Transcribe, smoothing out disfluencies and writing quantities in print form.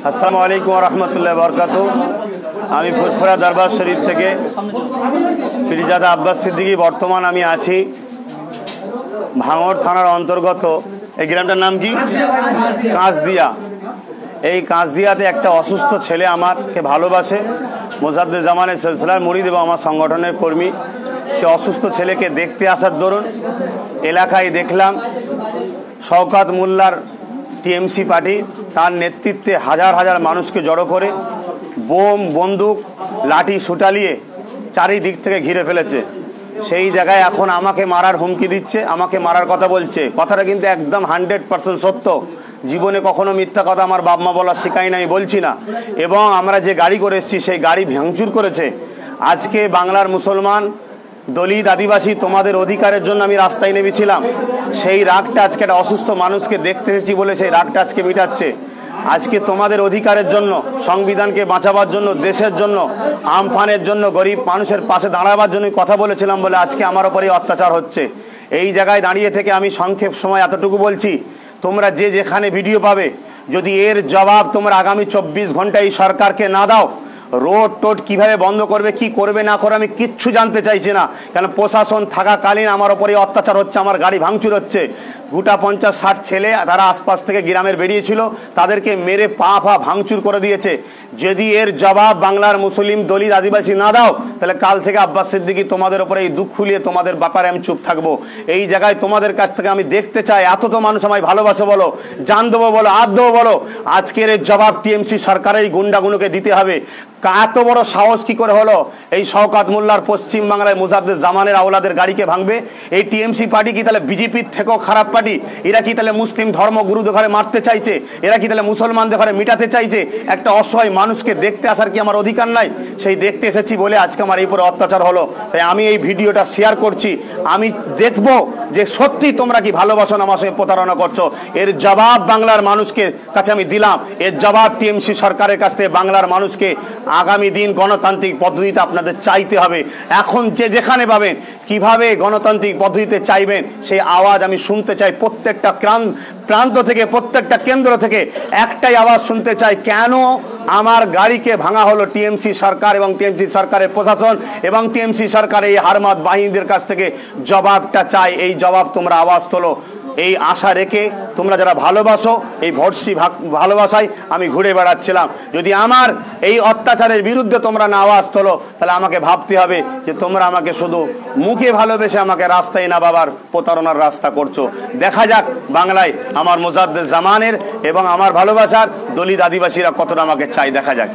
আসসালামু আলাইকুম রহমতুল্লাহ বরকাত। আমি ফুরফুরা দরবার শরীফ থেকে পীরজাদা আব্বাস সিদ্দিকী। বর্তমান আমি আছি ভাঙড় থানার অন্তর্গত, এই গ্রামটার নাম কি? কাঁচদিয়া। এই কাঁচদিয়াতে একটা অসুস্থ ছেলে আমাকে ভালোবাসে, মোজাদ্দেদ জামানের সিলসিলার মুরিদ এবং আমার সংগঠনের কর্মী। সে অসুস্থ ছেলেকে দেখতে আসার দরুন এলাকায় দেখলাম শওকত মোল্লার টিএমসি পার্টি তার নেতৃত্বে হাজার হাজার মানুষকে জড়ো করে বোম, বন্দুক, লাঠি সুটালিয়ে চারিদিক থেকে ঘিরে ফেলেছে। সেই জায়গায় এখন আমাকে মারার হুমকি দিচ্ছে, আমাকে মারার কথা বলছে। কথাটা কিন্তু একদম 100% সত্য। জীবনে কখনো মিথ্যা কথা আমার বাপ মা বলা শেখাই নাই, বলছি না। এবং আমরা যে গাড়ি করে এসেছি সেই গাড়ি ভাঙচুর করেছে। আজকে বাংলার মুসলমান, দলিত, আদিবাসী, তোমাদের অধিকারের জন্য আমি রাস্তায় নেমেছিলাম। সেই রাগটা আজকে একটা অসুস্থ মানুষকে দেখতে এসেছি বলে সেই রাগটা আজকে মিটাচ্ছে। আজকে তোমাদের অধিকারের জন্য, সংবিধানকে বাঁচাবার জন্য, দেশের জন্য, আমফানের জন্য, গরিব মানুষের পাশে দাঁড়াবার জন্য কথা বলেছিলাম বলে আজকে আমার ওপরে অত্যাচার হচ্ছে। এই জায়গায় দাঁড়িয়ে থেকে আমি সংক্ষেপ সময় এতটুকু বলছি, তোমরা যে যেখানে ভিডিও পাবে, যদি এর জবাব তোমরা আগামী 24 ঘন্টায় এই সরকারকে না দাও, রোড টোড কীভাবে বন্ধ করবে, কি করবে না করে আমি কিচ্ছু জানতে চাইছি না। কেন প্রশাসন থাকাকালীন আমার ওপরে অত্যাচার হচ্ছে, আমার গাড়ি ভাঙচুর হচ্ছে। গোটা 50-60 ছেলে তারা আশপাশ থেকে গ্রামের বেরিয়েছিল, তাদেরকে মেরে পা ভাঙচুর করে দিয়েছে। যদি এর জবাব বাংলার মুসলিম, দলিত, আদিবাসী না দাও, তাহলে কাল থেকে আব্বাস সিদ্দিকী তোমাদের ওপরে এই দুঃখ খুলিয়ে তোমাদের ব্যাপারে আমি চুপ থাকবো। এই জায়গায় তোমাদের কাছ থেকে আমি দেখতে চাই, এত তো মানুষ আমায় ভালোবাসে বলো, জান দেবো বলো, হাত দেবো বলো, আজকের এর জবাব টিএমসি সরকারের গুন্ডাগুলোকে দিতে হবে। এত বড় সাহস কি করে হলো এই শওকত মোল্লার পশ্চিম বাংলায় মোজাদ্দেদ জামানের আওলাদের গাড়িকে ভাঙবে? এই টিএমসি পার্টি কি তাহলে বিজেপির থেকেও খারাপ পার্টি? এরা কি তাহলে মুসলিম ধর্মগুরুদের ঘরে মারতে চাইছে? এরা কি তাহলে মুসলমানদের ঘরে মিটাতে চাইছে? একটা অসহায় মানুষকে দেখতে আসার কি আমার অধিকার নাই? সেই দেখতে এসেছি বলে আজকে আমার এই উপরে অত্যাচার হলো। তাই আমি এই ভিডিওটা শেয়ার করছি। আমি দেখব যে সত্যি তোমরা কি ভালোবাসো না আমার সঙ্গে প্রতারণা করছো। এর জবাব বাংলার মানুষকে কাছে আমি দিলাম। এর জবাব টিএমসি সরকারের কাছ থেকে বাংলার মানুষকে আগামী দিন গণতান্ত্রিক পদ্ধতিতে আপনাদের চাইতে হবে। এখন যে যেখানে পাবেন কিভাবে গণতান্ত্রিক পদ্ধতিতে চাইবেন সেই আওয়াজ আমি শুনতে চাই। প্রত্যেকটা প্রান্ত থেকে, প্রত্যেকটা কেন্দ্র থেকে একটাই আওয়াজ শুনতে চাই, কেন আমার গাড়িকে ভাঙা হলো? টিএমসি সরকার এবং টিএমসি সরকারের প্রশাসন এবং টিএমসি সরকারের এই হারমাত বাহিনীদের কাছ থেকে জবাবটা চাই। এই জবাব তোমরা আওয়াজ তোলো। এই আশা রেখে তোমরা যারা ভালোবাসো, এই ভর্সি ভালোবাসায় আমি ঘুরে বেড়াচ্ছিলাম। যদি আমার এই অত্যাচারের বিরুদ্ধে তোমরা না আওয়াজ তোলো, তাহলে আমাকে ভাবতে হবে যে তোমরা আমাকে শুধু মুখে ভালোবেসে আমাকে রাস্তায় না বাবার প্রতারণার রাস্তা করছো। দেখা যাক বাংলায় আমার মোজাদ্দেদ জামানের এবং আমার ভালোবাসার দলিত আদিবাসীরা কতটা আমাকে চাই, দেখা যাক।